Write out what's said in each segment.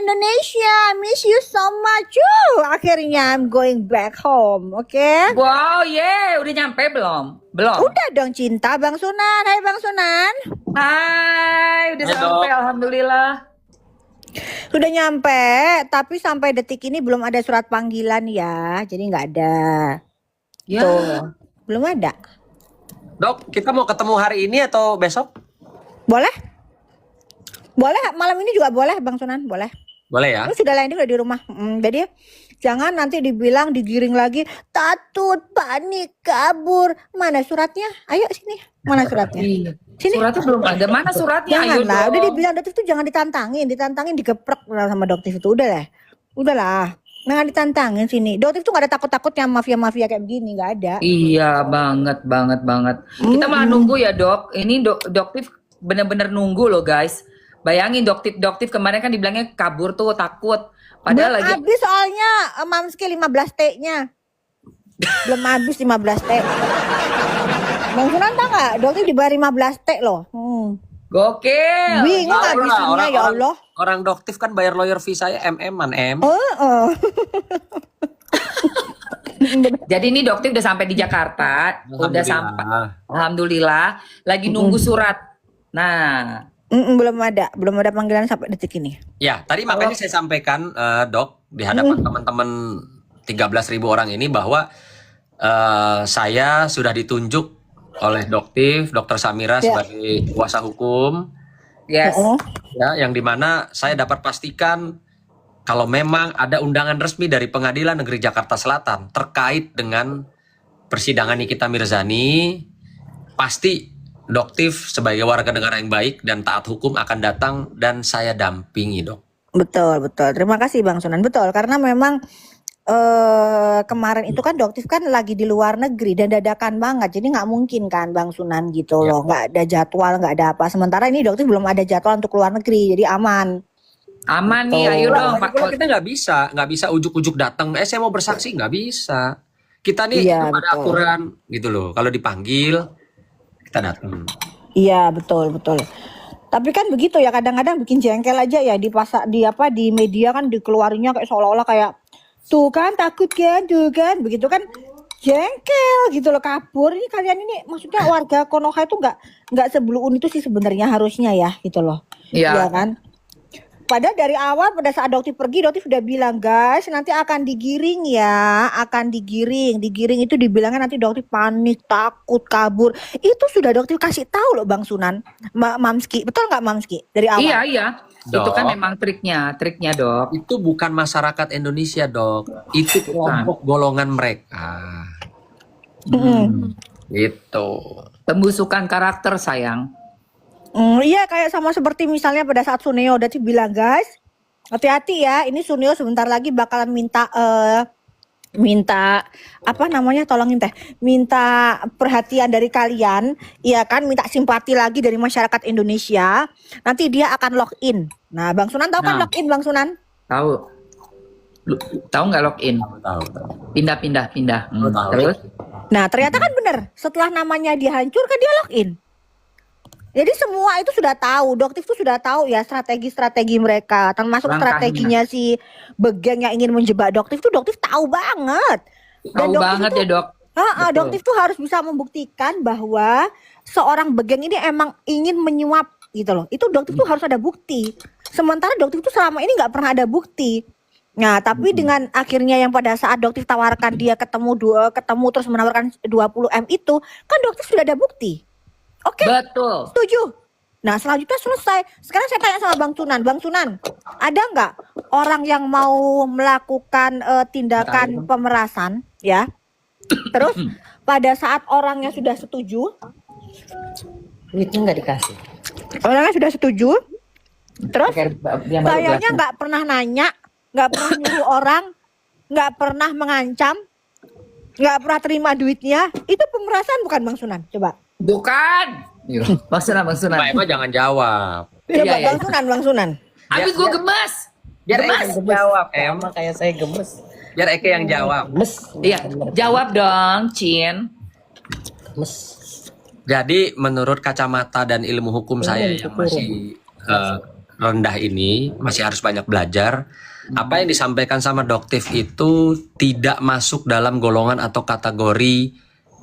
Indonesia. Miss you so much. Akhirnya I'm going back home, oke? Wow, udah nyampe belum? Belum. Udah dong cinta, Bang Sunan. Hai Bang Sunan. Hai, udah Hai, sampai Dok. alhamdulillah. Sudah nyampe, tapi sampai detik ini belum ada surat panggilan ya. Jadi nggak ada. Ya. Tuh, belum ada. Dok, kita mau ketemu hari ini atau besok? Boleh? Boleh, malam ini juga boleh Bang Sunan, boleh. Boleh ya? Lu sudah landing udah di rumah. Jadi jangan nanti dibilang digiring lagi, takut, panik, kabur. Mana suratnya? Ayo sini. Mana suratnya? Iya. Sini. Suratnya belum ada. Mana suratnya? Ayo Janganlah, dong. udah dibilang Doktif tuh jangan ditantangin digeprek sama Doktif itu. Udahlah. Jangan ditantangin sini. Doktif tuh gak ada takut-takutnya mafia-mafia kayak begini, gak ada. Iya, banget. Kita malah nunggu ya, Dok. Ini Doktif bener-bener nunggu loh, guys. Bayangin Doktif kemarin kan dibilangnya kabur tuh, takut. Padahal Belum lagi habis soalnya Mamski 15T-nya. Belum habis 15T. Bang Sunan tau gak? Doktif dibayar 15T loh. gokil. Bingung Tahu lah, habisinnya ya Allah. Orang doktif kan bayar lawyer fee saya MM-an M. Jadi ini Doktif udah sampai di Jakarta, udah sampai. Alhamdulillah, lagi nunggu surat. Nah, Belum ada panggilan sampai detik ini. Ya, tadi makanya saya sampaikan, Dok, di hadapan teman-teman 13.000 orang ini bahwa saya sudah ditunjuk oleh Doktif, Dr. Samira sebagai kuasa hukum. yes. Ya, yang dimana saya dapat pastikan kalau memang ada undangan resmi dari Pengadilan Negeri Jakarta Selatan terkait dengan persidangan Nikita Mirzani, pasti Doktif sebagai warga negara yang baik dan taat hukum akan datang dan saya dampingi, Dok. Betul. Terima kasih Bang Sunan. Betul, karena memang kemarin itu kan Doktif kan lagi di luar negeri dan dadakan banget. Jadi nggak mungkin kan Bang Sunan gitu loh. Nggak ada jadwal, nggak ada apa. Sementara ini Doktif belum ada jadwal untuk luar negeri. Jadi aman. Aman nih, ayo dong. Kalau kita nggak bisa ujuk-ujuk datang. Saya mau bersaksi nggak bisa. Kita nih Iya, ada betul. aturan gitu loh. Kalau dipanggil kita datang. Iya, betul. Tapi kan begitu ya, kadang-kadang bikin jengkel aja ya di media kan dikeluarinya kayak seolah-olah kayak tuh kan takut kan, tuh kan, begitu kan jengkel gitu loh, kabur. Ini kalian ini maksudnya warga Konoha itu nggak sebelum itu sih sebenarnya harusnya ya gitu loh. Iya. Iya kan? Padahal dari awal pada saat Doktif pergi, Doktif sudah bilang guys nanti akan digiring ya, akan digiring. Digiring itu dibilangnya nanti Doktif panik, takut, kabur. Itu sudah Doktif kasih tahu loh Bang Sunan, Mamski. Betul nggak Mamski? Dari awal. Iya. Itu kan Dok. memang triknya Dok. Itu bukan masyarakat Indonesia, Dok. Itu kelompok golongan mereka. Gitu. Pembusukan karakter sayang. Iya kayak sama seperti misalnya pada saat Suneo udah bilang guys, hati-hati ya. Ini Suneo sebentar lagi bakalan minta apa namanya, tolongin teh, minta perhatian dari kalian, iya kan, minta simpati lagi dari masyarakat Indonesia. Nanti dia akan login. Nah, Bang Sunan tahu kan Nah. login Bang Sunan? Tahu nggak login? Tahu. Pindah. Tahu. Terus? Nah, ternyata kan bener. Setelah namanya dia hancur kan dia login. Jadi semua itu sudah tahu, Doktif tuh sudah tahu ya strategi mereka, termasuk Langkahnya. strateginya si Begeng yang ingin menjebak Doktif tuh Doktif tahu banget. Tahu banget ya, Dok. Betul. Doktif tuh harus bisa membuktikan bahwa seorang Begeng ini emang ingin menyuap gitu loh. Itu Doktif tuh harus ada bukti. Sementara Doktif tuh selama ini nggak pernah ada bukti. Nah, tapi dengan akhirnya yang pada saat Doktif tawarkan dia ketemu terus menawarkan 20M itu, kan Doktif sudah ada bukti. Oke. Betul. Setuju. Nah selanjutnya selesai. Sekarang saya tanya sama Bang Sunan, ada nggak orang yang mau melakukan tindakan pemerasan, ya? Terus pada saat orangnya sudah setuju, Duitnya nggak dikasih. orangnya sudah setuju, terus Yang baru kayaknya belasnya. nggak pernah nanya, nggak pernah nyuruh orang, nggak pernah mengancam, nggak pernah terima duitnya, itu pemerasan bukan Bang Sunan? Coba. Bukan. Bang Sunan. Mbak Emma jangan jawab. Coba Iya. Bang Sunan. Habis gue gemes. Biar Eke yang jawab, Em. Sama kayak saya gemes. Biar Eke yang jawab. Gemes. Iya, jawab dong, Cin. Gemes. Jadi menurut kacamata dan ilmu hukum saya yang masih rendah ini masih harus banyak belajar. Apa yang disampaikan sama Doktif itu tidak masuk dalam golongan atau kategori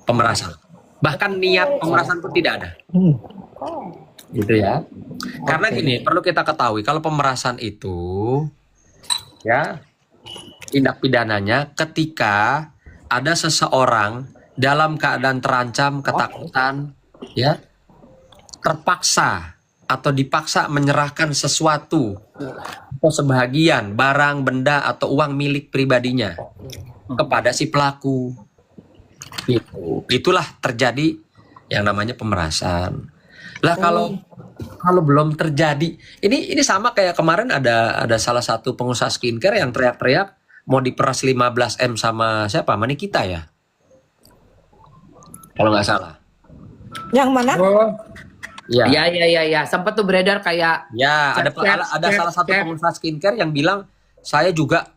pemerasan. Bahkan niat pemerasan pun tidak ada. Gitu ya. Karena gini, perlu kita ketahui kalau pemerasan itu ya tindak pidananya ketika ada seseorang dalam keadaan terancam, ketakutan, ya, terpaksa atau dipaksa menyerahkan sesuatu atau sebahagian barang, benda atau uang milik pribadinya kepada si pelaku. Itulah terjadi yang namanya pemerasan. Lah kalau belum terjadi, ini sama kayak kemarin ada salah satu pengusaha skincare yang teriak-teriak mau diperas 15 M sama siapa? Manikita ya? Kalau nggak salah. Yang mana? Oh. Ya. Ya. Sempat tuh beredar kayak Ya, ada salah satu pengusaha skincare yang bilang saya juga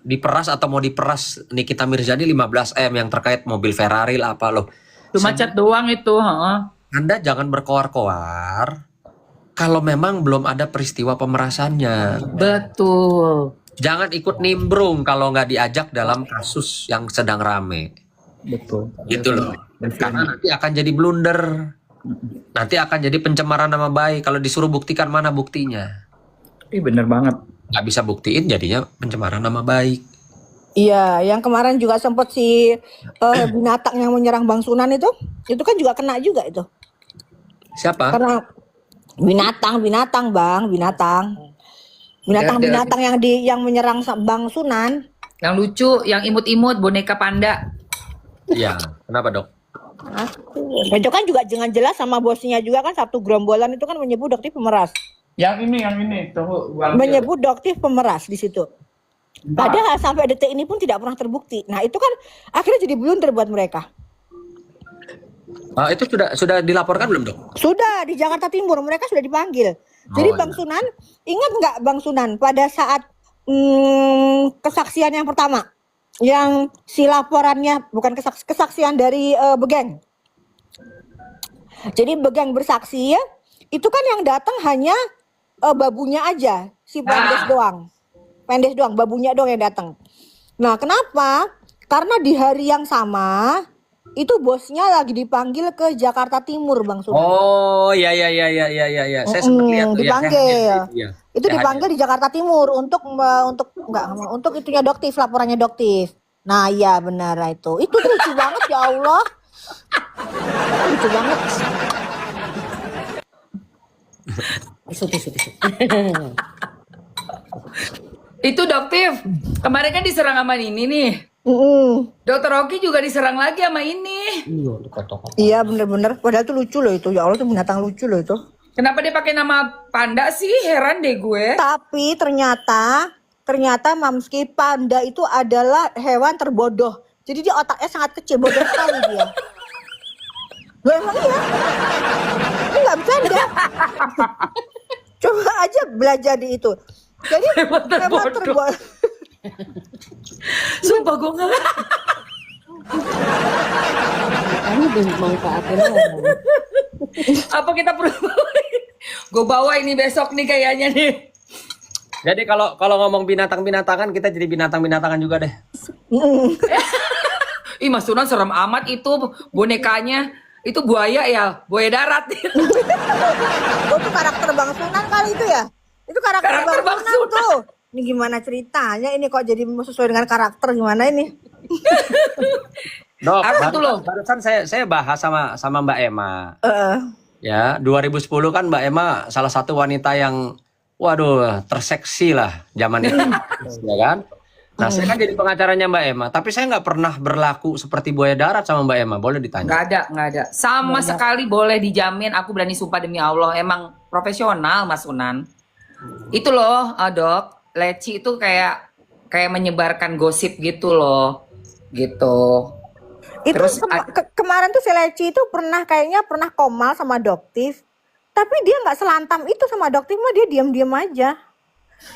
diperas atau mau diperas Nikita Mirzani 15 M yang terkait mobil Ferrari lah apa loh. cuma cat doang itu, heeh. Anda jangan berkoar-koar kalau memang belum ada peristiwa pemerasannya. Betul. Jangan ikut nimbrung kalau nggak diajak dalam kasus yang sedang rame. Betul. Gitu loh. Karena nanti akan jadi blunder. Nanti akan jadi pencemaran nama baik. Kalau disuruh buktikan mana buktinya. Ih, bener banget. Nggak bisa buktiin jadinya pencemaran nama baik. Iya, yang kemarin juga sempat si binatang yang menyerang Bang Sunan itu kan juga kena juga itu. Siapa? Karena binatang Bang, binatang yang menyerang Bang Sunan. Yang lucu, yang imut-imut, boneka panda. Iya. Kenapa dok? Itu kan juga jangan jelas sama bosnya juga kan satu gerombolan itu kan menyebut Doktif pemeras. Yang ini. Tunggu. Menyebut Doktif pemeras di situ. Padahal sampai detik ini pun tidak pernah terbukti. Nah itu kan akhirnya jadi blunder buat mereka. Itu sudah dilaporkan belum dok? Sudah di Jakarta Timur mereka sudah dipanggil. Jadi Bang Sunan, ingat nggak Bang Sunan pada saat kesaksian yang pertama, yang si laporannya bukan kesaksian dari Begeng. Jadi Begeng bersaksi ya, itu kan yang datang hanya babunya aja, si Pendes doang. Pendes doang, babunya doang yang datang. Nah, kenapa? Karena di hari yang sama itu bosnya lagi dipanggil ke Jakarta Timur, Bang Sunan. Oh, ya. Saya sempat lihat tuh dipanggil. Ya. Itu dipanggil di Jakarta Timur untuk itunya Doktif, laporannya Doktif. Nah, iya benar itu. Itu lucu banget ya Allah. Lucu banget. Tisu. Itu Doktif. Kemarin kan diserang sama ini nih. Dokter Oki juga diserang lagi sama ini. Iya, dikotok. Iya bener-bener. Padahal itu lucu loh itu. Ya Allah itu binatang lucu loh itu. Kenapa dia pakai nama panda sih? Heran deh gue. Tapi ternyata Mamski panda itu adalah hewan terbodoh. Jadi dia otaknya sangat kecil, bodoh sekali dia. Loh emang iya? Ini nggak bercanda. Coba aja belajar di itu. Jadi Hewan terbodoh. Sumpah gue nggak. Kamu dimanfaatin orang. Apa kita perlu gue bawa ini besok nih kayaknya nih. Jadi kalau ngomong binatang-binatangan kita jadi binatang-binatangan juga deh. Ih Mas Sunan serem amat itu bonekanya. Itu buaya ya, buaya darat. Oh itu karakter Bang Sunan kali itu ya? Itu karakter Bang Sunan tuh. Ini gimana ceritanya? Ini kok jadi sesuai dengan karakter gimana ini? Dok, Apa tuh, loh? barusan saya bahas sama Mbak Emma. Ya, 2010 kan Mbak Emma salah satu wanita yang waduh, terseksi lah zaman itu. Ya kan? Nah, saya kan jadi pengacaranya Mbak Emma, tapi saya nggak pernah berlaku seperti buaya darat sama Mbak Emma. Boleh ditanya? Nggak ada. Sama sekali boleh dijamin. Aku berani sumpah demi Allah. Emang profesional Mas Sunan. Itu loh, Dok. Leci itu kayak menyebarkan gosip gitu loh. Gitu. Itu Terus kemarin tuh si Leci itu kayaknya pernah komal sama Doktif. Tapi dia nggak selantam itu sama Doktif mah, dia diam-diam aja.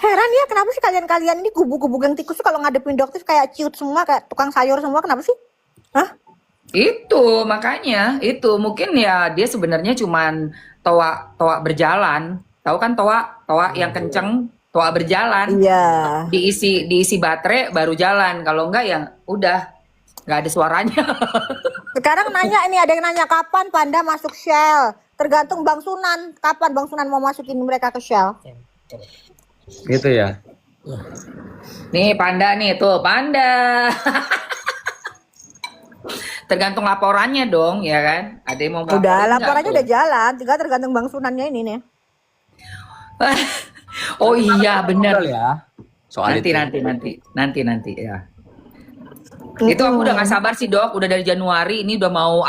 Heran ya kenapa sih kalian-kalian ini kubu-kubu geng tikus tuh kalau ngadepin Doktif kayak ciut semua, kayak tukang sayur semua, kenapa sih? Hah? Itu makanya itu mungkin ya dia sebenarnya cuman toa berjalan. Tahu kan toa yang kenceng, toa berjalan. Iya. Diisi baterai baru jalan. Kalau enggak ya udah nggak ada suaranya. Sekarang nanya ini, ada yang nanya kapan Panda masuk Shell. Tergantung Bang Sunan, kapan Bang Sunan mau masukin mereka ke Shell. Gitu ya. Nih Panda nih tuh Panda. Tergantung laporannya dong, ya kan? Ada yang mau Udah, laporin laporannya nggak udah jalan, tinggal tergantung Bang Sunannya ini nih. tuh? Oh iya benar. ya. Soal Nanti itu. nanti ya. Itu aku udah gak sabar sih dok. Udah dari Januari, ini udah mau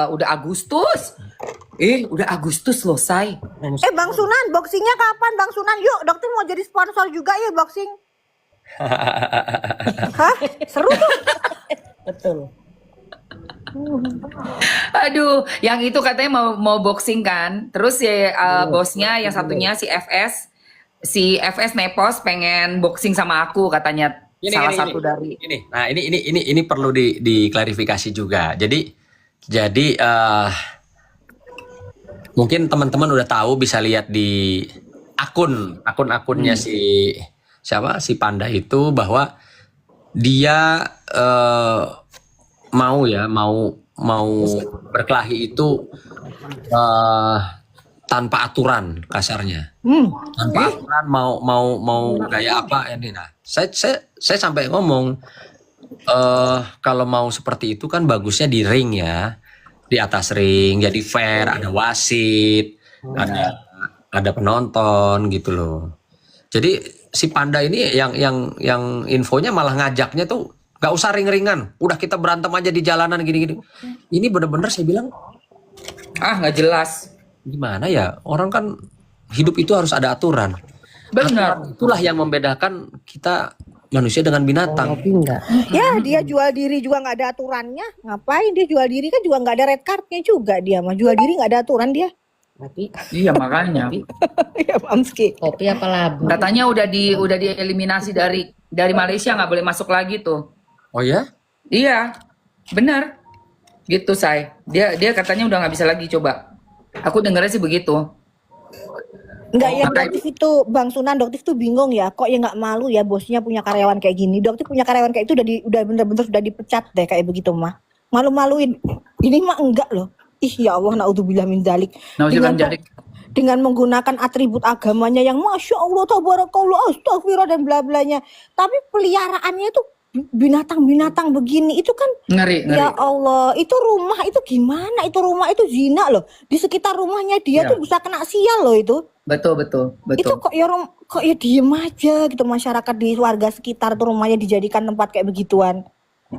udah Agustus. Udah Agustus loh, Say. Bang Sunan, boxingnya kapan Bang Sunan? Yuk, dokter mau jadi sponsor juga ya boxing. Hah? Seru tuh. Betul. Aduh, yang itu katanya mau boxing kan. Terus ya bosnya yang satunya si FS Nepos pengen boxing sama aku katanya. Salah satu dari ini. Nah, ini perlu diklarifikasi juga. Jadi mungkin teman-teman udah tahu, bisa lihat di akunnya si Panda itu, bahwa dia mau berkelahi itu tanpa aturan, kasarnya. Tanpa aturan, mau gaya apa ini. Nah, saya sampai ngomong, kalau mau seperti itu kan bagusnya di ring ya, di atas ring, jadi fair, ada wasit, ada penonton gitu loh. Jadi si Panda ini yang infonya malah ngajaknya tuh gak usah ring-ringan, udah kita berantem aja di jalanan gini-gini. Ini bener-bener saya bilang, nggak jelas. gimana ya, orang kan hidup itu harus ada aturan. Benar. Aturan itulah yang membedakan kita manusia dengan binatang. Tapi enggak. Ya, dia jual diri juga nggak ada aturannya. Ngapain dia jual diri, kan juga nggak ada red cardnya juga dia mah. Jual diri nggak ada aturan dia. Tapi Iya makanya. Ya Mamski. kopi apa labu? Katanya udah dieliminasi dari Malaysia, nggak boleh masuk lagi tuh. Oh ya? Iya, benar. Gitu, Say. Dia katanya udah nggak bisa lagi coba. Aku dengarnya sih begitu. Enggak ya, Makanya- Doktif itu Bang Sunan, Doktif tuh bingung ya. Kok ya nggak malu ya bosnya punya karyawan kayak gini. Doktif punya karyawan kayak itu udah bener-bener sudah dipecat deh kayak begitu mah. Malu-maluin. Ini mah enggak loh. Ih ya Allah, naudzubillah min dzalik. Nauzubillah min dzalik. Dengan menggunakan atribut agamanya yang Masya Allah, tabarakallah, astagfirullah dan bla blanya. Tapi peliharaannya itu binatang-binatang begini itu kan Ngeri. ya Allah, itu rumah itu gimana? Itu rumah itu zina loh. Di sekitar rumahnya dia Ya. tuh bisa kena sial loh itu. Betul. Itu kok ya diem aja gitu, masyarakat di warga sekitar tuh rumahnya dijadikan tempat kayak begituan.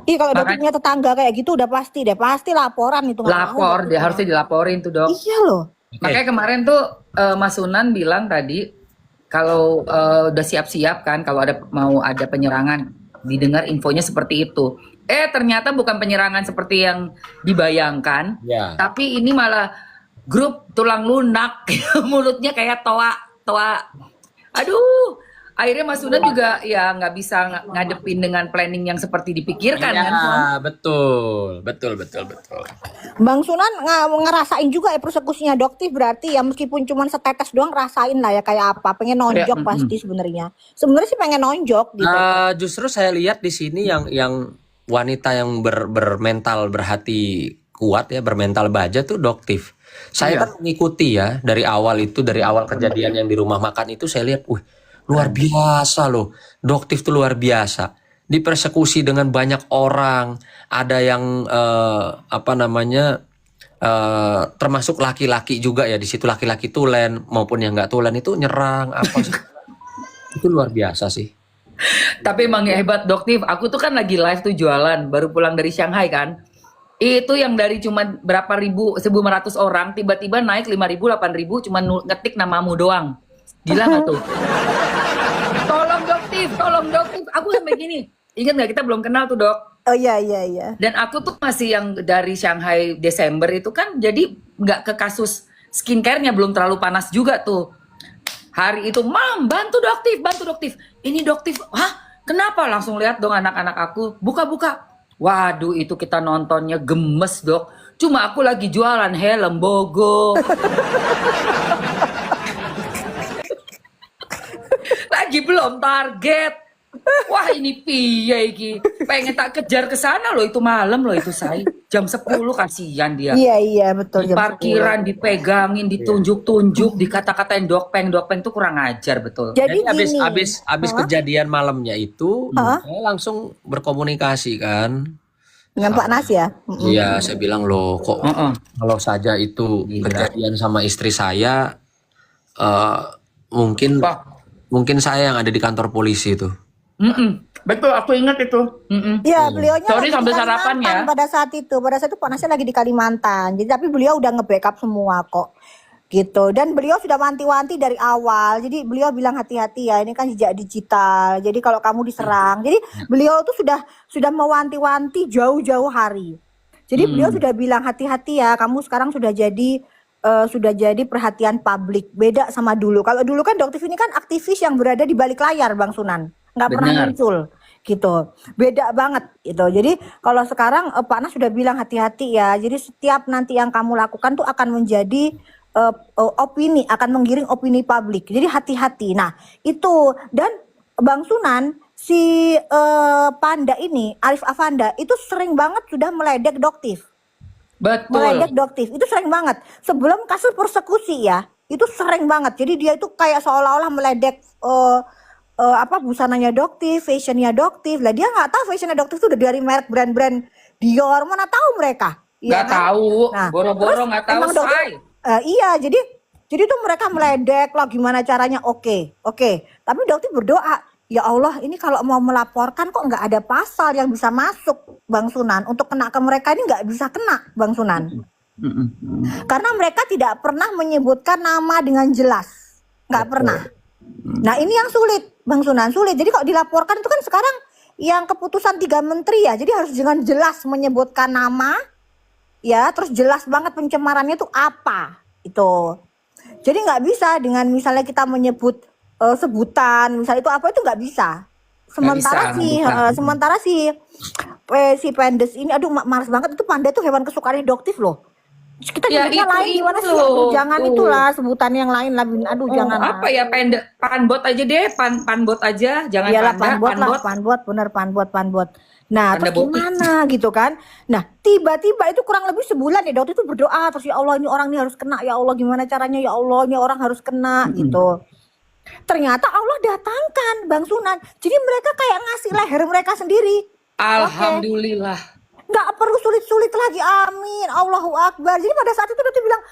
Ih kalau udah Makanya- punya tetangga kayak gitu udah pasti laporan itu. nggak mau Lapor, Doktif dia mah. harusnya dilaporin tuh dok. Iya loh. Makanya kemarin tuh Mas Sunan bilang tadi kalau udah siap-siap kan kalau mau ada penyerangan, didengar infonya seperti itu. Ternyata bukan penyerangan seperti yang dibayangkan, Ya. tapi ini malah grup tulang lunak, mulutnya kayak toa. Aduh, akhirnya Mas Sunan juga ya nggak bisa ngadepin dengan planning yang seperti dipikirkan kan? Son? Ya, betul. Bang Sunan ngerasain juga ya persekusinya Doktif, berarti ya meskipun cuma setetes doang rasain lah ya kayak apa. Pengen nonjok Ya, pasti sebenarnya. Sebenarnya sih pengen nonjok gitu. Justru saya lihat di sini yang wanita yang bermental berhati kuat ya, bermental baja tuh Doktif. Saya Iya. kan mengikuti ya dari awal kejadian yang di rumah makan itu, saya lihat, luar biasa loh. Doktif tuh luar biasa. Dipersekusi dengan banyak orang, ada yang termasuk laki-laki juga ya di situ, laki-laki tulen maupun yang nggak tulen itu nyerang apa sih. Itu luar biasa sih. Tapi emang hebat Doktif, aku tuh kan lagi live tuh jualan, baru pulang dari Shanghai kan. Itu yang dari cuma berapa ribu, 1.500 orang, tiba-tiba naik 5.000, 8.000, cuma ngetik namamu doang. Gila gak tuh? Tolong Doktif. Aku sampai gini, ingat gak kita belum kenal tuh dok? Oh iya. Dan aku tuh masih yang dari Shanghai Desember itu kan, jadi nggak ke kasus skincare-nya, belum terlalu panas juga tuh. Hari itu, Mam, bantu Doktif. Ini Doktif, hah? Kenapa? Langsung lihat dong anak-anak aku, buka. Waduh, itu kita nontonnya gemes dok. Cuma aku lagi jualan helm bogo. Lagi belum target. Wah ini piye iki. Pengen tak kejar ke sana loh, itu malam loh itu saya. Jam 10 kasihan dia. Iya betul. Di jam parkiran dipegangin, ditunjuk-tunjuk, dikata-katain dokpeng tuh kurang ajar betul. Jadi Jadi gini. habis kejadian malamnya itu, saya langsung berkomunikasi kan. Dengan Pak Nas ya. Iya, saya bilang loh kok Heeh. kalau saja itu kejadian sama istri saya, eh, mungkin Wah. mungkin saya yang ada di kantor polisi itu. Betul, aku ingat itu. Iya, beliaunya Sorry, lagi di sambil sarapan Kalimantan ya. pada saat itu. Pada saat itu Pak Nasnya lagi di Kalimantan. Jadi tapi beliau udah nge-backup semua kok. Gitu. Dan beliau sudah wanti-wanti dari awal. Jadi beliau bilang hati-hati ya, ini kan jejak digital. Jadi kalau kamu diserang. Jadi beliau tuh sudah mewanti-wanti jauh-jauh hari. Jadi beliau sudah bilang hati-hati ya, kamu sekarang sudah jadi perhatian publik. Beda sama dulu. Kalau dulu kan Doktif ini kan aktivis yang berada di balik layar, Bang Sunan. Nggak pernah Benar. muncul gitu. Beda banget gitu. Jadi kalau sekarang Pak Nas sudah bilang hati-hati ya. Jadi setiap nanti yang kamu lakukan tuh akan menjadi opini, akan menggiring opini publik. Jadi hati-hati. Nah, itu dan Bang Sunan si Panda ini, Arif Afanda itu sering banget sudah meledek Doktif. Meledek Betul. Doktif itu sering banget. Sebelum kasus persekusi ya, itu sering banget. Jadi dia itu kayak seolah-olah meledek busananya Doktif, fashionnya Doktif. Lah dia nggak tahu fashionnya Doktif itu udah dari merek brand-brand Dior. Mana tahu mereka? Iya Nggak kan? tahu, Nah, boro-boro terus nggak tahu emang Doktif, say. iya jadi tuh mereka meledek lah gimana caranya. Oke. Tapi Doktif berdoa, ya Allah ini kalau mau melaporkan kok nggak ada pasal yang bisa masuk Bang Sunan untuk kena ke mereka ini nggak bisa kena Bang Sunan. Karena mereka tidak pernah menyebutkan nama dengan jelas, nggak pernah. Nah ini yang sulit Bang Sunan, sulit. Jadi kalau dilaporkan itu kan sekarang yang keputusan 3 menteri ya, jadi harus dengan jelas menyebutkan nama, ya terus jelas banget pencemarannya itu apa itu. Jadi nggak bisa dengan misalnya kita menyebut sebutan, misalnya itu apa itu nggak bisa. Sementara si Pendes ini, aduh males banget itu Panda itu hewan kesukaannya Doktif loh. Kita Ya, nyebutnya itu lain gimana sih? loh. Aduh, jangan itulah sebutan yang lain lah. Aduh jangan. Apa ya panbot aja deh, panbot aja, jangan Iyalah panda, panbot bener panbot. Nah Panda terus botik. gimana gitu kan? Nah tiba-tiba itu kurang lebih sebulan ya Dokter itu berdoa terus ya Allah ini orang ini harus kena ya Allah gimana caranya ya Allah ini orang harus kena gitu. Ternyata Allah datangkan Bang Sunan. Jadi mereka kayak ngasih leher mereka sendiri. Alhamdulillah. Nggak perlu sulit-sulit lagi, amin, Allahu Akbar. Jadi pada saat itu Dokter bilang,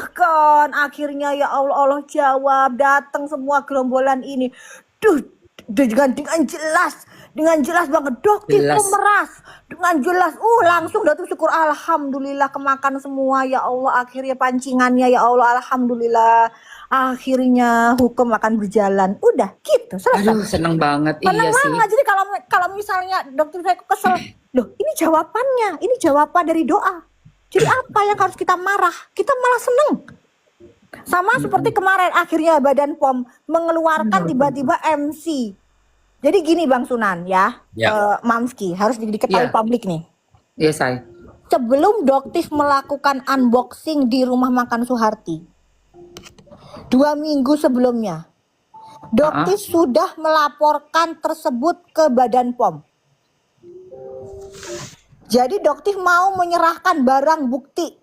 kan akhirnya ya Allah, Allah jawab, datang semua gerombolan ini. Duh, dengan jelas banget Dokter itu meras, dengan jelas, langsung Dokter syukur, alhamdulillah kemakan semua ya Allah, akhirnya pancingannya ya Allah, alhamdulillah. Akhirnya hukum akan berjalan. Udah gitu selesai. Aduh seneng banget. Seneng Iya sih. banget. Jadi kalau misalnya Dokter saya kesel, loh ini jawabannya, ini jawaban dari doa. Jadi apa yang harus kita marah? Kita malah seneng. Sama seperti kemarin akhirnya Badan POM mengeluarkan tiba-tiba MC. Jadi gini Bang Sunan ya, Mamski harus diketahui publik nih. Iya say. Sebelum Doktif melakukan unboxing di rumah makan Suharti, 2 minggu sebelumnya, Doktif sudah melaporkan tersebut ke Badan POM. Jadi Doktif mau menyerahkan barang bukti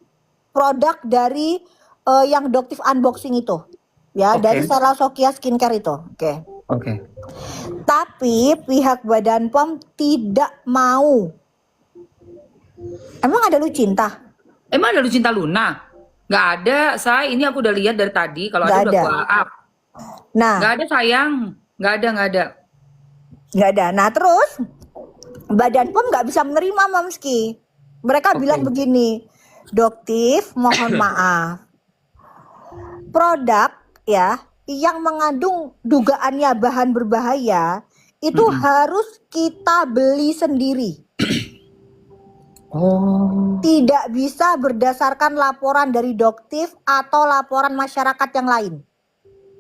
produk dari yang Doktif unboxing itu, ya dari Sela Sokia Skincare itu, oke. Tapi pihak Badan POM tidak mau. Emang ada Lu Cinta? Emang ada Lu Cinta Luna? Nggak ada, say. Ini aku udah lihat dari tadi. Kalau Nggak ada udah gua up. Nah, Nggak ada sayang. Nggak ada. Nah terus Badan POM nggak bisa menerima Mamski. Mereka bilang begini, Doktif mohon maaf, produk ya yang mengandung dugaannya bahan berbahaya itu harus kita beli sendiri. Tidak bisa berdasarkan laporan dari Doktif atau laporan masyarakat yang lain.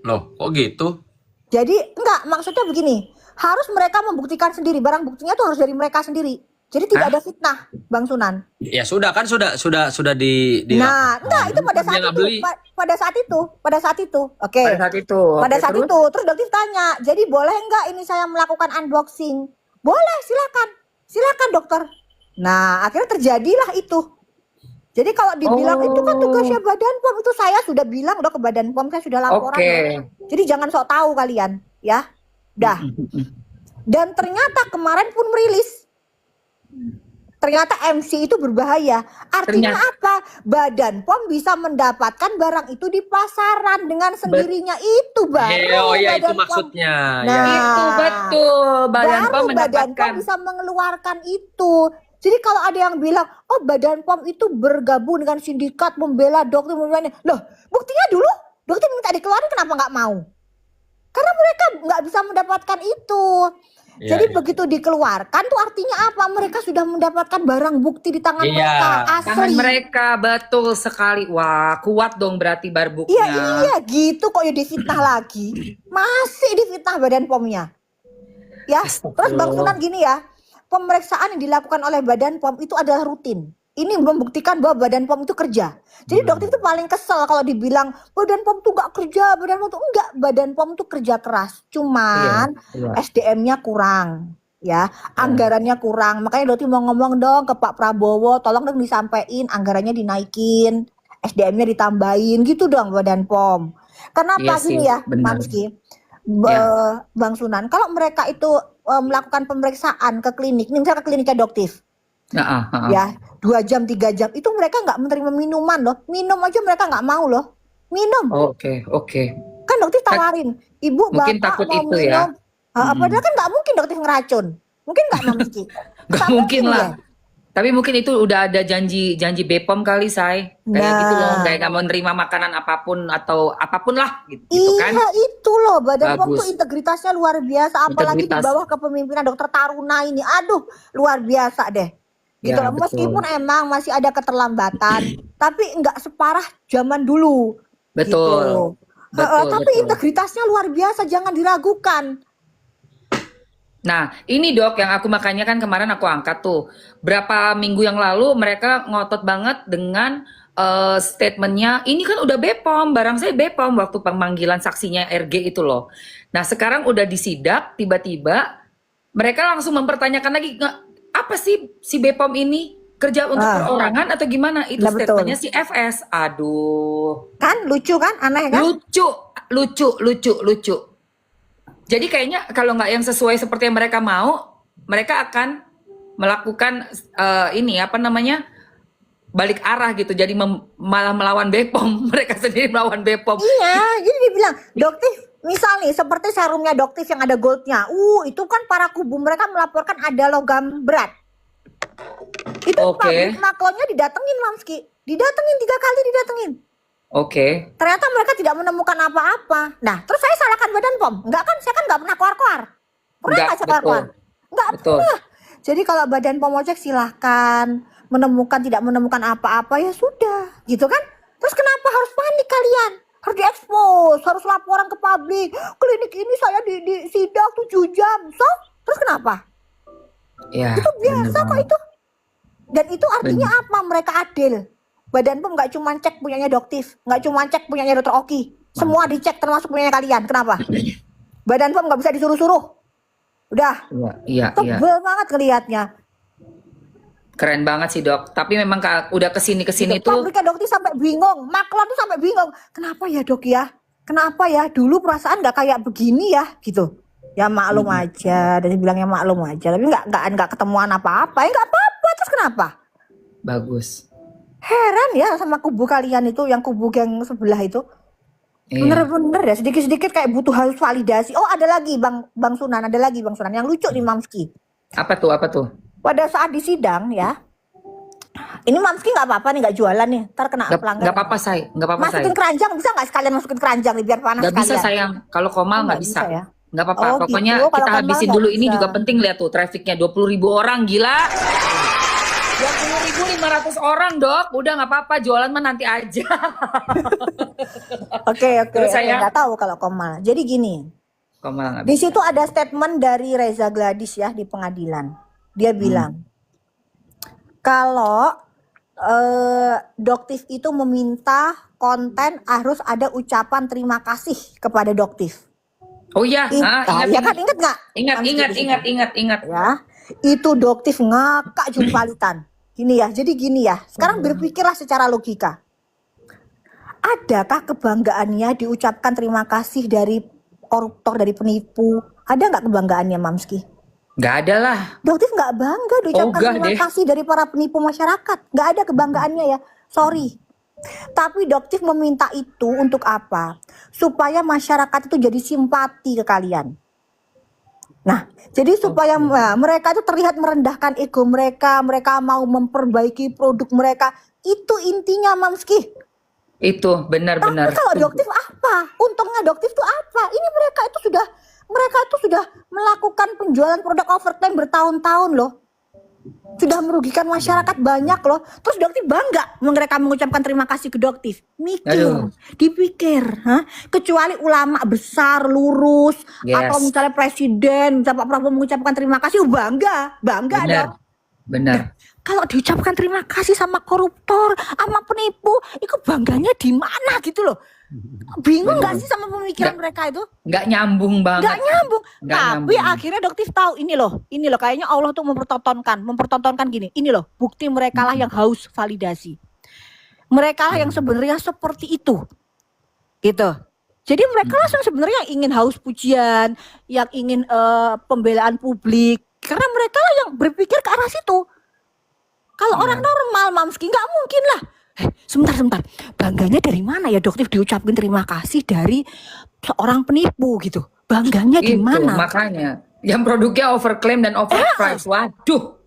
Loh, kok gitu? Jadi enggak, maksudnya begini, harus mereka membuktikan sendiri, barang buktinya tuh harus dari mereka sendiri. Jadi tidak Hah? ada fitnah, Bang Sunan. Ya sudah kan sudah di Nah, enggak itu pada Dia saat nggak itu, beli. pada saat itu. Oke. Pada saat itu. Pada Oke, saat terus? itu, terus dokter tanya, jadi boleh nggak ini saya melakukan unboxing? Boleh, silakan dokter. Nah, akhirnya terjadilah itu. Jadi kalau dibilang itu kan tugasnya Badan POM, itu saya sudah bilang udah ke Badan POM, saya sudah laporan. Oke. loh. Jadi jangan sok tahu kalian, ya. Dah. Dan ternyata kemarin pun merilis. Ternyata MC itu berbahaya. Artinya apa? Badan POM bisa mendapatkan barang itu di pasaran dengan sendirinya itu baru Oh ya itu Badan POM. maksudnya. Nah, Ya. Itu betul. Badan baru POM Badan POM mendapatkan. bisa mengeluarkan itu. Jadi kalau ada yang bilang, oh Badan POM itu bergabung dengan sindikat membela dokter, loh buktinya dulu dokter minta dikeluarin kenapa nggak mau? Karena mereka nggak bisa mendapatkan itu. Iya, Jadi iya. begitu dikeluarkan tuh artinya apa? Mereka sudah mendapatkan barang bukti di tangan Iya. mereka Tangan asli. mereka betul sekali. Wah, kuat dong berarti barbuknya. Iya iya gitu kok ya difitnah lagi. Masih difitnah Badan POM-nya. Ya, terus Bang Sunan gini ya. Pemeriksaan yang dilakukan oleh Badan POM itu adalah rutin. Ini membuktikan bahwa Badan POM itu kerja. Jadi dokter itu paling kesel kalau dibilang Badan POM tuh nggak kerja, Badan POM tuh enggak, Badan POM tuh kerja keras. Cuman Iya. SDM-nya kurang, ya, anggarannya kurang. Makanya dokter mau ngomong dong ke Pak Prabowo, tolong dong disampaikan anggarannya dinaikin, SDM-nya ditambahin gitu dong Badan POM. Kenapa Iya sih, gini ya, benar. Mamski? Ya. Bang Sunan, kalau mereka itu melakukan pemeriksaan ke klinik, nih misalnya ke kliniknya Doktif, ya 2 jam 3 jam itu mereka nggak menerima minuman loh, minum aja mereka nggak mau loh, minum. Oke. Kan Doktif tawarin, ibu Mungkin bapak takut mau itu ya. minum. Padahal kan nggak mungkin Doktif ngeracun, mungkin nggak Mamski? Gak mungkin lah. Tapi mungkin itu udah ada janji BPOM kali, Say. Kayak gitu loh, Nah. kayak nggak mau nerima makanan apapun atau apapun lah gitu kan. Iya itu loh Badan POM Bagus. tuh integritasnya luar biasa, apalagi di Integritas. bawah kepemimpinan Dokter Taruna ini, aduh luar biasa deh. Gitu Ya, loh. betul. Meskipun emang masih ada keterlambatan, tapi nggak separah zaman dulu. Betul. Gitu. Betul, Tapi betul. integritasnya luar biasa, jangan diragukan. Nah, ini Dok yang aku makanya kan kemarin aku angkat tuh. Berapa minggu yang lalu mereka ngotot banget dengan statementnya, ini kan udah BPOM, barang saya BPOM waktu pemanggilan saksinya RG itu loh. Nah sekarang udah disidak, tiba-tiba mereka langsung mempertanyakan lagi, apa sih si BPOM ini? Kerja untuk perorangan atau gimana? Itu Nah, betul. statementnya si FS. Aduh. Kan lucu kan, aneh kan? Lucu. Jadi kayaknya kalau nggak yang sesuai seperti yang mereka mau, mereka akan melakukan ini apa namanya, balik arah gitu. Jadi malah melawan BPOM. Mereka sendiri melawan BPOM. Iya, jadi dibilang Doktif, misal nih seperti serumnya Doktif yang ada goldnya, itu kan para kubu mereka melaporkan ada logam berat. Itu Oke. pabrik maklonnya didatengin Mamski, didatengin 3 kali didatengin. Oke. Ternyata mereka tidak menemukan apa-apa. Nah, terus saya salahkan Badan POM? Enggak kan, saya kan nggak pernah keluar-keluar. Pernah Enggak, nggak saya keluar-keluar? Enggak Betul. pernah. Jadi kalau Badan POM mau cek silahkan, menemukan tidak menemukan apa-apa ya sudah, gitu kan? Terus kenapa harus panik kalian? Harus diekspos, harus laporan ke publik. Klinik ini saya di sidak 7 jam. So, terus kenapa? Ya. Itu biasa bener kok banget. itu. Dan itu artinya apa? Mereka adil. Badan POM nggak cuma cek punyanya Doktif, nggak cuma cek punyanya Dokter Oki. Semua dicek termasuk punyanya kalian. Kenapa? Badan POM nggak bisa disuruh-suruh. Udah, Iya. tebel banget ngelihatnya. Keren banget sih Dok. Tapi memang udah kesini tuh. Pabriknya Doktif sampai bingung, maklon tuh sampai bingung. Kenapa ya Dok ya? Kenapa ya? Dulu perasaan nggak kayak begini ya, gitu. Ya maklum aja, dan bilangnya maklum aja. Tapi nggak ketemuan apa-apa. Ya nggak apa-apa. Terus kenapa? Bagus. Heran ya sama kubu kalian itu, yang kubu yang sebelah itu. Iya. Bener-bener ya, sedikit-sedikit kayak butuh harus validasi. Oh ada lagi Bang Sunan, ada lagi Bang Sunan. Yang lucu nih Mamski. Apa tuh? Pada saat di sidang ya, ini Mamski nggak apa-apa nih, nggak jualan nih. Ntar kena pelanggan. Nggak apa-apa say. Masukin keranjang bisa nggak sekalian masukin keranjang nih biar panas Nggak bisa sekalian. sayang. Kalau Komal nggak bisa. ya. Nggak apa-apa. Oh, Pokoknya gitu. Kalau kita Komal habisin nggak dulu. Ini bisa. juga penting, lihat tuh trafficnya 20.000 orang, gila. 20.500 orang Dok. Udah nggak apa-apa. Jualan mah nanti aja. Oke. Terus saya- Nggak tahu kalau Komal. Jadi gini, Komal nggak di bisa. situ ada statement dari Reza Gladys ya di pengadilan. Dia bilang, kalau Doktif itu meminta konten harus ada ucapan terima kasih kepada Doktif. Oh iya, Ingat, ya kan, ingat nggak? ingat. Ya, itu Doktif ngakak jumpalitan. Gini ya, jadi gini ya. Sekarang berpikirlah secara logika. Adakah kebanggaannya diucapkan terima kasih dari koruptor, dari penipu? Ada nggak kebanggaannya, Mamski? Nggak ada lah. Doktif nggak bangga diucapkan Ogah terima deh. kasih dari para penipu masyarakat. Nggak ada kebanggaannya ya. Sorry. Tapi Doktif meminta itu untuk apa? Supaya masyarakat itu jadi simpati ke kalian. Nah, jadi supaya mereka itu terlihat merendahkan ego mereka, mereka mau memperbaiki produk mereka. Itu intinya, Mamski. Itu benar-benar. Tapi kalau Doktif apa? Untungnya Doktif itu apa? Ini mereka itu sudah melakukan penjualan produk overtime bertahun-tahun loh. Sudah merugikan masyarakat banyak loh. Terus Doktif bangga mereka mengucapkan terima kasih ke Doktif. Mikir, Aduh. dipikir, kecuali ulama besar, lurus, Yes. atau misalnya presiden, Pak Prabowo mengucapkan terima kasih, bangga dong. Benar. Kalau diucapkan terima kasih sama koruptor, sama penipu, itu bangganya di mana gitu loh. Bingung nggak sih sama pemikiran mereka itu? Nggak nyambung banget. Nggak nyambung. Nggak Tapi nyambung. akhirnya Doktif tahu ini loh kayaknya Allah tuh mempertontonkan gini. Ini loh bukti mereka lah yang haus validasi. Mereka lah yang sebenarnya seperti itu. Gitu. Jadi mereka lah yang sebenarnya ingin haus pujian, yang ingin pembelaan publik. Karena mereka lah yang berpikir ke arah situ. Kalau orang normal, Mamski, nggak mungkin lah. Sebentar. Bangganya dari mana ya Doktif diucapin terima kasih dari seorang penipu gitu. Bangganya di Itu mana? makanya. Yang produknya overclaim dan overprice. Waduh.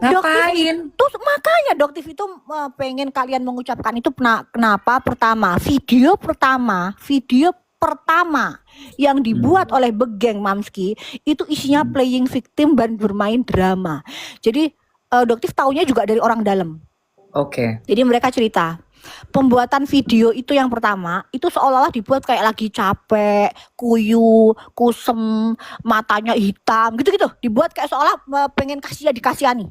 Ngapain? Terus makanya Doktif itu pengen kalian mengucapkan itu kenapa? Pertama, video pertama yang dibuat oleh Begeng Mamski itu isinya playing victim dan bermain drama. Jadi Doktif taunya juga dari orang dalam. Oke. Jadi mereka cerita pembuatan video itu yang pertama itu seolah-olah dibuat kayak lagi capek, kuyu, kusem, matanya hitam gitu-gitu. Dibuat kayak seolah pengen dikasihani.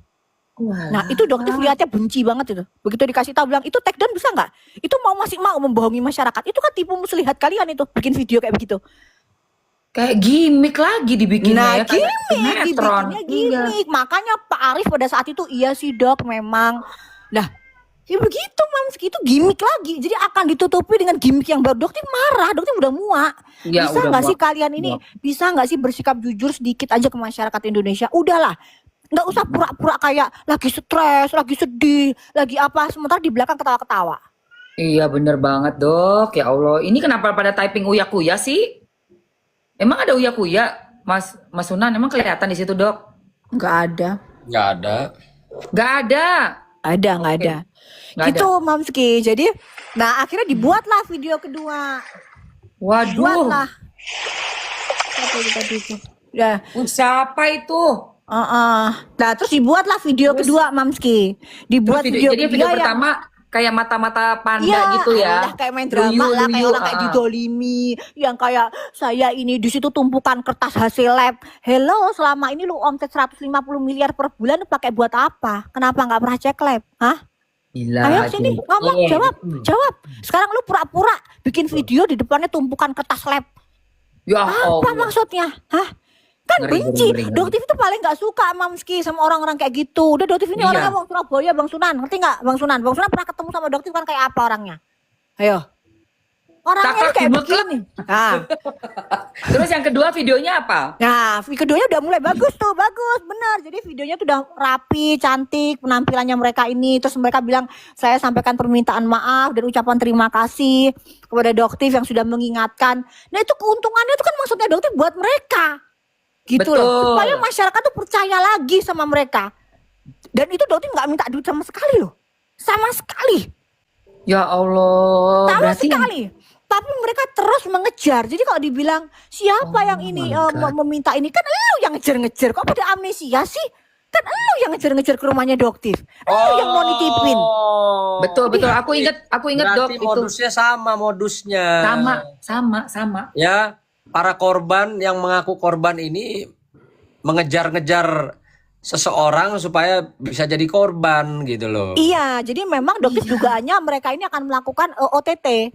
Nah itu Doktif lihatnya benci banget itu. Begitu dikasih tahu bilang itu take down bisa nggak? Itu masih mau membohongi masyarakat. Itu kan tipu muslihat kalian itu bikin video kayak begitu. Kayak gimmick lagi dibikinnya ya. Kayak Gimmick, sinetron. dibikinnya gimmick. Makanya Pak Arief pada saat itu iya sih Dok memang. Nah, ya begitu Mamski itu gimmick lagi. Jadi akan ditutupi dengan gimmick yang baru. Doktif marah, Doktif udah muak. Ya, Bisa udah nggak muak. sih kalian ini bisa nggak sih bersikap jujur sedikit aja ke masyarakat Indonesia? Udahlah. Nggak usah pura-pura kayak lagi stres, lagi sedih, lagi apa. Sementara di belakang ketawa-ketawa. Iya bener banget Dok. Ya Allah. Ini kenapa pada typing uya-kuya sih? Emang ada uya-kuya? Mas Sunan emang kelihatan di situ Dok? Nggak ada. Nggak ada. Nggak ada. Nggak ada. Nggak Gitu Mamski. Jadi, nah akhirnya dibuatlah video kedua. Waduh. Buatlah. Apa itu tadi itu? Ya. Siapa itu? Nah terus dibuatlah video kedua Mamski. Dibuat Terus video jadi kedua video yang pertama kayak mata-mata panda iya, gitu ya. udah kayak main drama lah, kayak orang kayak didolimi, yang kayak saya ini di situ tumpukan kertas hasil lab. Hello, selama ini lu omset 150 miliar per bulan lu pakai buat apa? Kenapa nggak pernah cek lab? Hah? Gila. Ayo sini ngomong, jawab. Sekarang lu pura-pura bikin video di depannya tumpukan kertas lab. Ya Apa Allah. maksudnya? Hah? Kan Ngeri, benci. ngeri. Doktif itu paling gak suka Mamski sama orang-orang kayak gitu. Udah Doktif ini Iya. orangnya Bang Surabaya, Bang Sunan. Ngerti gak Bang Sunan? Bang Sunan pernah ketemu sama Doktif kan kayak apa orangnya? Ayo. Orangnya ini Cakep, kayak imut lah. begini. Nah, Terus yang kedua videonya apa? keduanya udah mulai bagus tuh, bagus, benar. Jadi videonya tuh udah rapi, cantik, penampilannya mereka ini. Terus mereka bilang, saya sampaikan permintaan maaf dan ucapan terima kasih kepada Doktif yang sudah mengingatkan. Nah itu keuntungannya itu kan maksudnya Doktif buat mereka. Gitu Betul. loh. Supaya masyarakat tuh percaya lagi sama mereka. Dan itu Doktif nggak minta duit sama sekali loh. Sama sekali. Ya Allah. Sama Berarti sekali. Tapi mereka terus mengejar. Jadi kalau dibilang siapa yang ini my God. meminta ini, kan lu yang ngejar-ngejar. Kok pada amnesia sih? Kan lu yang ngejar-ngejar ke rumahnya Doktif. Lu yang mau nitipin. betul. Aku ingat Dok Berarti itu. modusnya sama modusnya. Sama. Ya, para korban yang mengaku korban ini mengejar-ngejar seseorang supaya bisa jadi korban gitu loh. Iya, jadi memang dokter dugaannya mereka ini akan melakukan OTT,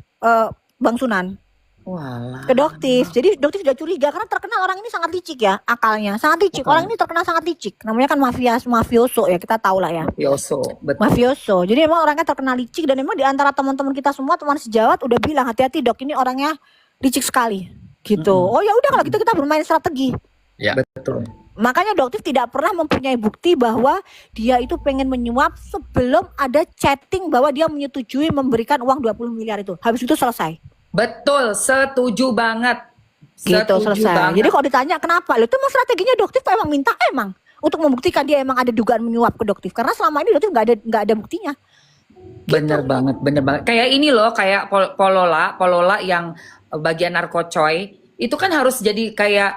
Bang Sunan, Walah. ke dokter. Jadi dokter sudah curiga karena terkenal orang ini sangat licik ya, akalnya sangat licik. Orang ini terkenal sangat licik. Namanya kan mafioso ya, kita tahu lah ya. Yoso, betul. Mafioso. Jadi emang orangnya terkenal licik dan emang di antara teman-teman kita semua, teman sejawat udah bilang hati-hati dok, ini orangnya licik sekali. Gitu. Oh ya udah kalau gitu kita bermain strategi. Ya. Betul. Makanya dokter tidak pernah mempunyai bukti bahwa dia itu pengen menyuap sebelum ada chatting bahwa dia menyetujui memberikan uang 20 miliar itu. Habis itu selesai. Betul, setuju banget. Gitu Setuju selesai. banget. Jadi kalau ditanya kenapa, lo itu emang strateginya dokter emang minta emang untuk membuktikan dia emang ada dugaan menyuap ke dokter. Karena selama ini dokter nggak ada buktinya. Bener banget, bener banget. Kayak ini loh, kayak Polola yang bagian narkocoy itu kan harus jadi kayak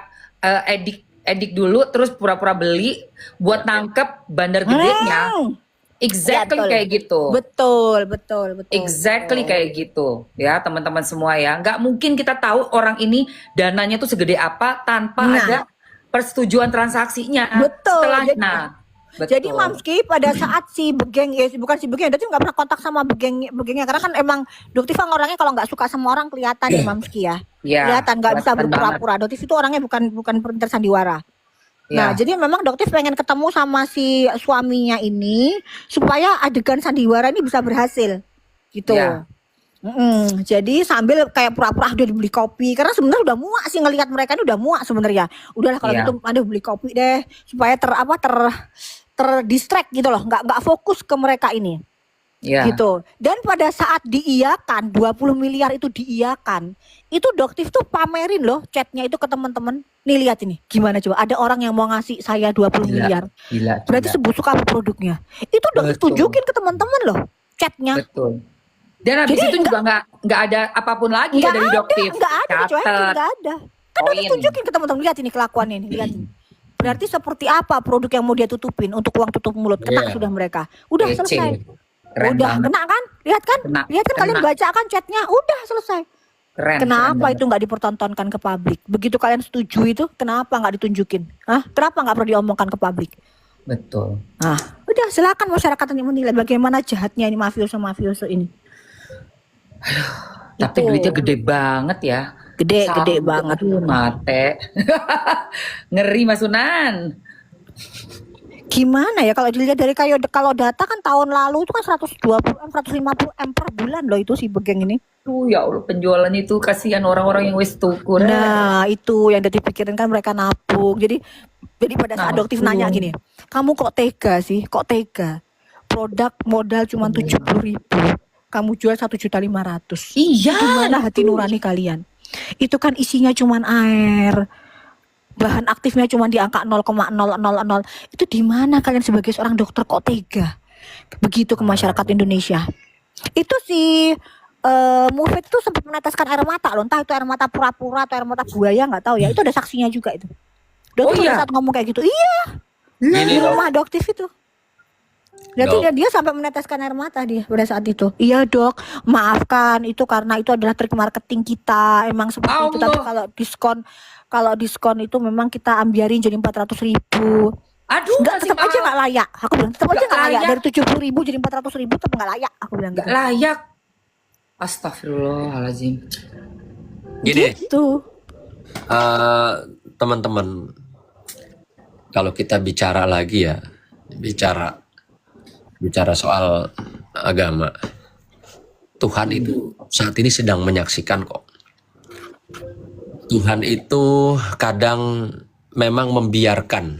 edik dulu, terus pura-pura beli buat nangkep bandar gedenya. Exactly Ya, betul. kayak gitu. Betul. Exactly kayak gitu ya teman-teman semua ya. Nggak mungkin kita tahu orang ini dananya tuh segede apa tanpa Nah. ada persetujuan transaksinya. Betul. Setelah, Jadi betul. Mamski pada saat si Begeng ya bukan si Begeng, dokter nggak pernah kontak sama begengnya karena kan emang dokter Fang orangnya kalau nggak suka sama orang kelihatan ya Mamski ya. Ya, Kelihatan nggak bisa kelihatan berpura-pura. Dokter itu orangnya bukan perintis sandiwara. Nah, Ya. jadi memang dokter pengen ketemu sama si suaminya ini supaya adegan sandiwara ini bisa berhasil, gitu. Ya. Jadi sambil kayak pura-pura udah beli kopi karena sebenarnya udah muak sih ngelihat mereka ini udah muak sebenarnya. Udahlah kalau Iya. gitu ada beli kopi deh supaya terdistract gitu loh, nggak fokus ke mereka ini. Ya. Gitu. Dan pada saat diiyakan 20 miliar itu diiyakan, itu dokter tuh pamerin loh chatnya itu ke teman-teman. Nih lihat ini, gimana coba ada orang yang mau ngasih saya 20 Gila. miliar. Gila. Berarti sebusuk apa produknya? Itu dokter Betul. tunjukin ke teman-teman loh chatnya. Betul. Dan habis Jadi itu juga nggak ada apapun lagi ya dari dokter. Nggak ada dicuekin, Catat. nggak ada. Kan dokter Poin. tunjukin ke teman-teman, lihat ini kelakuannya ini, lihat ini. Berarti seperti apa produk yang mau dia tutupin untuk uang tutup mulut, kena Iya. sudah mereka. Udah Kece. selesai. Keren Udah banget. kena kan? Lihat kan? Kena. Lihat kan kalian Kena. baca kan chatnya? Udah selesai. Keren. Kenapa keren itu nggak dipertontonkan ke publik? Begitu kalian setuju itu, kenapa nggak ditunjukin? Hah? Kenapa nggak perlu diomongkan ke publik? banget. Betul. Nah, udah silakan masyarakat yang menilai bagaimana jahatnya ini mafioso ini. Tapi Itu. duitnya gede banget ya. Gede banget. Aduh, mate. Ngeri Mas Sunan. Gimana ya kalau dilihat dari kalau data kan tahun lalu itu kan 120 M, 150 M per bulan loh itu si Begeng ini. Tuh ya Allah penjualannya itu kasihan orang-orang yang wis tuku. Nah, itu yang dipikirin kan mereka nabung. Jadi pada saat Nabung. dokter nanya gini, kamu kok tega sih? Kok tega? Produk modal cuma 70.000, kamu jual 1.500.000. Iya. Gimana hati nurani kalian? Itu kan isinya cuma air. Bahan aktifnya cuma di angka 0,0000. Itu di mana kalian sebagai seorang dokter kok tega? Begitu ke masyarakat Indonesia. Itu si Mufid itu sempat meneteskan air mata loh. Entah itu air mata pura-pura atau air mata buaya, nggak tahu ya. Itu ada saksinya juga itu. Oh Dokter iya? saat ngomong kayak gitu. Iya. Di Gini loh. rumah dokter itu. Berarti Dok. dia sampai meneteskan air mata dia pada saat itu. Iya dok, maafkan itu karena itu adalah trik marketing kita. Emang seperti itu. Tapi Allah. kalau diskon itu memang kita ambiarin jadi 400.000. Aduh, Enggak, masih tetap aja mahal. nggak layak. Aku bilang tetap aja Nggak nggak layak. layak. Dari 70.000 jadi 400.000 tetap nggak layak. Aku bilang Nggak gitu. layak. Astagfirullahaladzim. Gini, Gitu. teman-teman, kalau kita bicara lagi ya, bicara soal agama, Tuhan itu saat ini sedang menyaksikan kok. Tuhan itu kadang memang membiarkan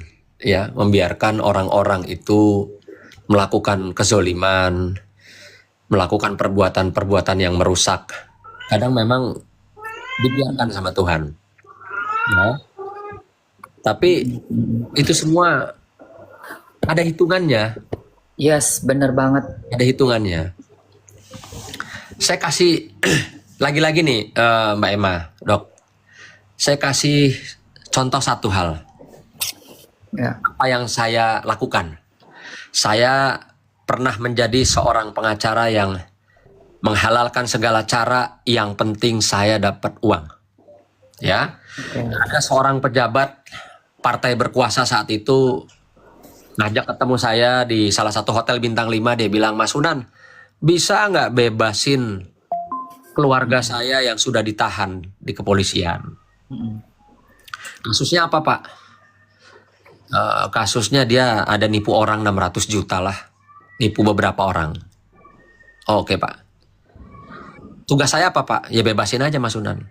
orang-orang itu melakukan kezoliman, melakukan perbuatan-perbuatan yang merusak. Kadang memang dibiarkan sama Tuhan. Ya. Tapi itu semua ada hitungannya. Yes, bener banget. Ada hitungannya. Saya kasih lagi-lagi nih Mbak Emma, Dok. Saya kasih contoh satu hal. Ya. Apa yang saya lakukan. Saya pernah menjadi seorang pengacara yang menghalalkan segala cara, yang penting saya dapat uang. Ya. Oke. Ada seorang pejabat partai berkuasa saat itu ngajak ketemu saya di salah satu hotel bintang 5. Dia bilang, Mas Unan, bisa nggak bebasin keluarga saya yang sudah ditahan di kepolisian? Kasusnya apa, Pak? Kasusnya dia ada nipu orang 600 juta lah. Nipu beberapa orang. Oke, Pak. Tugas saya apa, Pak? Ya bebasin aja Mas Unan.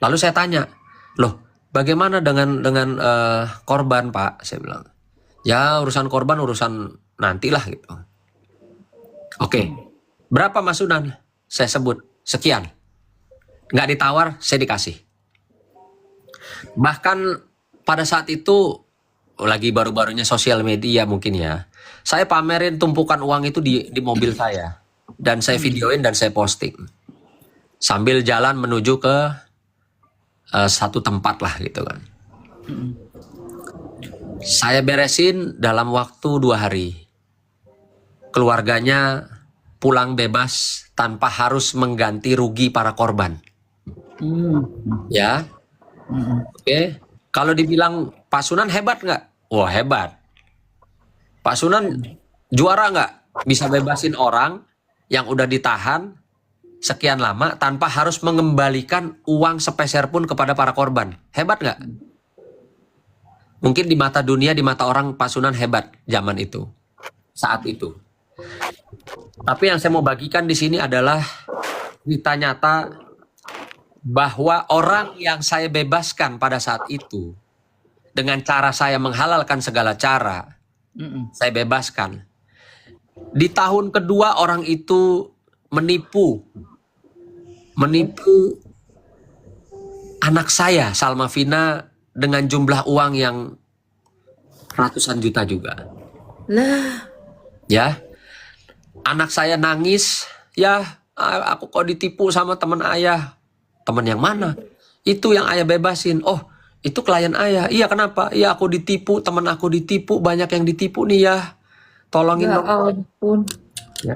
Lalu saya tanya, loh bagaimana dengan korban, Pak? Saya bilang, ya urusan korban urusan nantilah gitu. Oke, berapa Mas Unan? Saya sebut, sekian. Nggak ditawar, saya dikasih. Bahkan pada saat itu, lagi baru-barunya sosial media mungkin ya, saya pamerin tumpukan uang itu di mobil saya. Dan saya videoin dan saya posting. Sambil jalan menuju ke satu tempat lah gitu kan. Saya beresin dalam waktu 2 hari. Keluarganya pulang bebas tanpa harus mengganti rugi para korban. Ya, oke. Kalau dibilang Pak Sunan hebat nggak? Wah hebat. Pak Sunan juara nggak? Bisa bebasin orang yang udah ditahan sekian lama tanpa harus mengembalikan uang sepeser pun kepada para korban. Hebat nggak? Mungkin di mata dunia, di mata orang Pak Sunan hebat zaman itu, saat itu. Tapi yang saya mau bagikan di sini adalah cerita nyata bahwa orang yang saya bebaskan pada saat itu dengan cara saya menghalalkan segala cara, saya bebaskan. Di tahun kedua orang itu menipu anak saya Salma Vina dengan jumlah uang yang ratusan juta juga. Lah, Ya, anak saya nangis, ya aku kok ditipu sama teman ayah. Teman yang mana? Itu yang ayah bebasin. Oh, itu klien ayah. Iya, kenapa? Iya, aku ditipu, teman aku ditipu, banyak yang ditipu nih ya. Tolongin ya dong. ampun. Ya.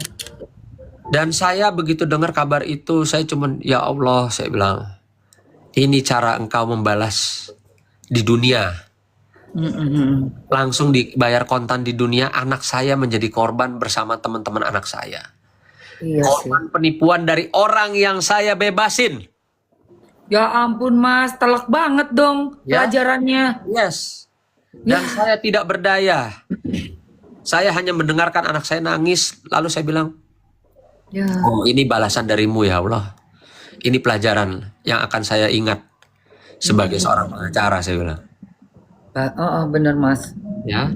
Dan saya begitu dengar kabar itu, saya cuman, ya Allah, saya bilang, ini cara engkau membalas di dunia. Langsung dibayar kontan di dunia, anak saya menjadi korban bersama teman-teman anak saya. Iya sih. Korban penipuan dari orang yang saya bebasin. Ya ampun Mas, telak banget dong Ya. pelajarannya. Yes. Dan saya tidak berdaya. Saya hanya mendengarkan anak saya nangis, lalu saya bilang, Ya. oh ini balasan darimu ya Allah. Ini pelajaran yang akan saya ingat sebagai seorang pengacara, saya bilang. Bener Mas. Ya.